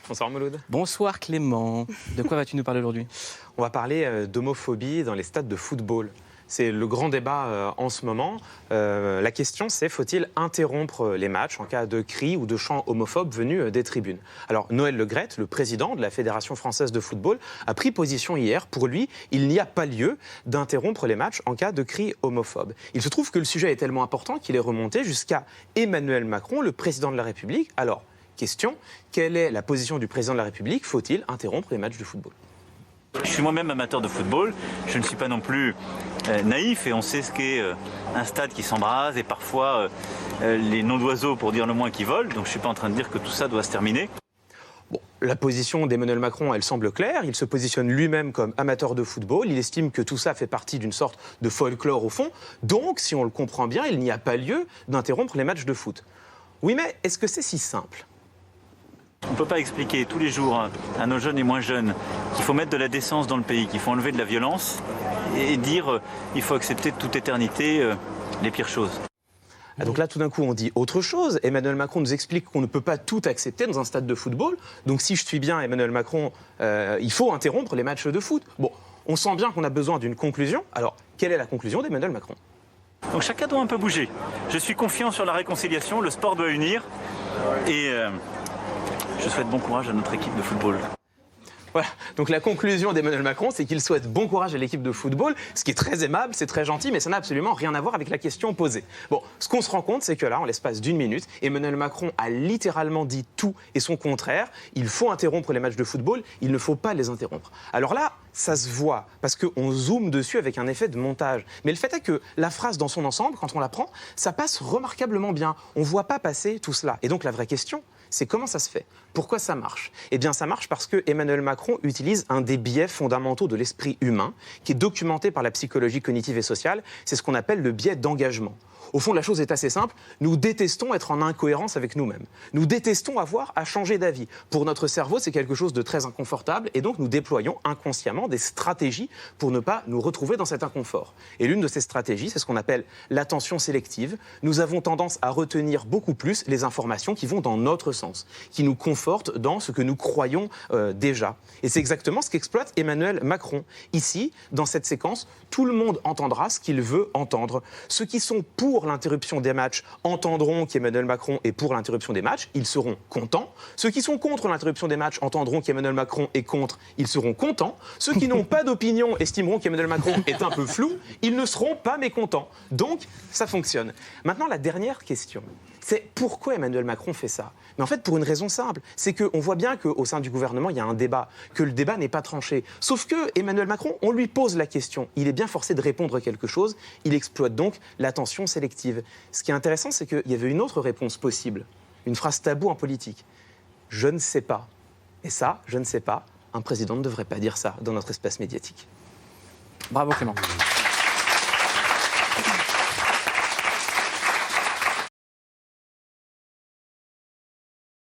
Bonsoir Mouloud. Bonsoir Clément. De quoi vas-tu nous parler aujourd'hui ? On va parler d'homophobie dans les stades de football. C'est le grand débat en ce moment. La question, c'est faut-il interrompre les matchs en cas de cris ou de chants homophobes venus des tribunes ? Alors, Noël Le Graët, le président de la Fédération française de football, a pris position hier. Pour lui, il n'y a pas lieu d'interrompre les matchs en cas de cris homophobes. Il se trouve que le sujet est tellement important qu'il est remonté jusqu'à Emmanuel Macron, le président de la République. Alors, question, quelle est la position du président de la République ? Faut-il interrompre les matchs de football ? Je suis moi-même amateur de football, je ne suis pas non plus naïf et on sait ce qu'est un stade qui s'embrase et parfois les noms d'oiseaux pour dire le moins qui volent, donc je ne suis pas en train de dire que tout ça doit se terminer. Bon, la position d'Emmanuel Macron, elle semble claire. Il se positionne lui-même comme amateur de football. Il estime que tout ça fait partie d'une sorte de folklore au fond. Donc, si on le comprend bien, il n'y a pas lieu d'interrompre les matchs de foot. Oui, mais est-ce que c'est si simple ? On ne peut pas expliquer tous les jours à nos jeunes et moins jeunes qu'il faut mettre de la décence dans le pays, qu'il faut enlever de la violence et dire qu'il faut accepter de toute éternité les pires choses. Donc là, tout d'un coup, on dit autre chose. Emmanuel Macron nous explique qu'on ne peut pas tout accepter dans un stade de football. Donc si je suis bien Emmanuel Macron, il faut interrompre les matchs de foot. Bon, on sent bien qu'on a besoin d'une conclusion. Alors, quelle est la conclusion d'Emmanuel Macron ? Donc chacun doit un peu bouger. Je suis confiant sur la réconciliation, le sport doit unir et je souhaite bon courage à notre équipe de football. Voilà, donc la conclusion d'Emmanuel Macron, c'est qu'il souhaite bon courage à l'équipe de football, ce qui est très aimable, c'est très gentil, mais ça n'a absolument rien à voir avec la question posée. Bon, ce qu'on se rend compte, c'est que là, en l'espace d'une minute, Emmanuel Macron a littéralement dit tout et son contraire. Il faut interrompre les matchs de football, il ne faut pas les interrompre. Alors là, ça se voit, parce qu'on zoome dessus avec un effet de montage. Mais le fait est que la phrase dans son ensemble, quand on la prend, ça passe remarquablement bien. On ne voit pas passer tout cela. Et donc la vraie question, c'est comment ça se fait ? Pourquoi ça marche ? Eh bien, ça marche parce que Emmanuel Macron utilise un des biais fondamentaux de l'esprit humain, qui est documenté par la psychologie cognitive et sociale. C'est ce qu'on appelle le biais d'engagement. Au fond, la chose est assez simple. Nous détestons être en incohérence avec nous-mêmes. Nous détestons avoir à changer d'avis. Pour notre cerveau, c'est quelque chose de très inconfortable et donc nous déployons inconsciemment des stratégies pour ne pas nous retrouver dans cet inconfort. Et l'une de ces stratégies, c'est ce qu'on appelle l'attention sélective. Nous avons tendance à retenir beaucoup plus les informations qui vont dans notre sens, qui nous confortent dans ce que nous croyons déjà. Et c'est exactement ce qu'exploite Emmanuel Macron. Ici, dans cette séquence, tout le monde entendra ce qu'il veut entendre. Ceux qui sont pour l'interruption des matchs entendront qu'Emmanuel Macron est pour l'interruption des matchs, ils seront contents. Ceux qui sont contre l'interruption des matchs entendront qu'Emmanuel Macron est contre, ils seront contents. Ceux qui n'ont pas d'opinion estimeront qu'Emmanuel Macron est un peu flou, ils ne seront pas mécontents. Donc, ça fonctionne. Maintenant, la dernière question, c'est pourquoi Emmanuel Macron fait ça ? Mais en fait, pour une raison simple, c'est qu'on voit bien qu'au sein du gouvernement, il y a un débat, que le débat n'est pas tranché. Sauf que Emmanuel Macron, on lui pose la question, il est bien forcé de répondre quelque chose, il exploite donc l'attention sélective. Ce qui est intéressant, c'est qu'il y avait une autre réponse possible, une phrase taboue en politique. Je ne sais pas. Et ça, je ne sais pas, un président ne devrait pas dire ça dans notre espace médiatique. Bravo Clément.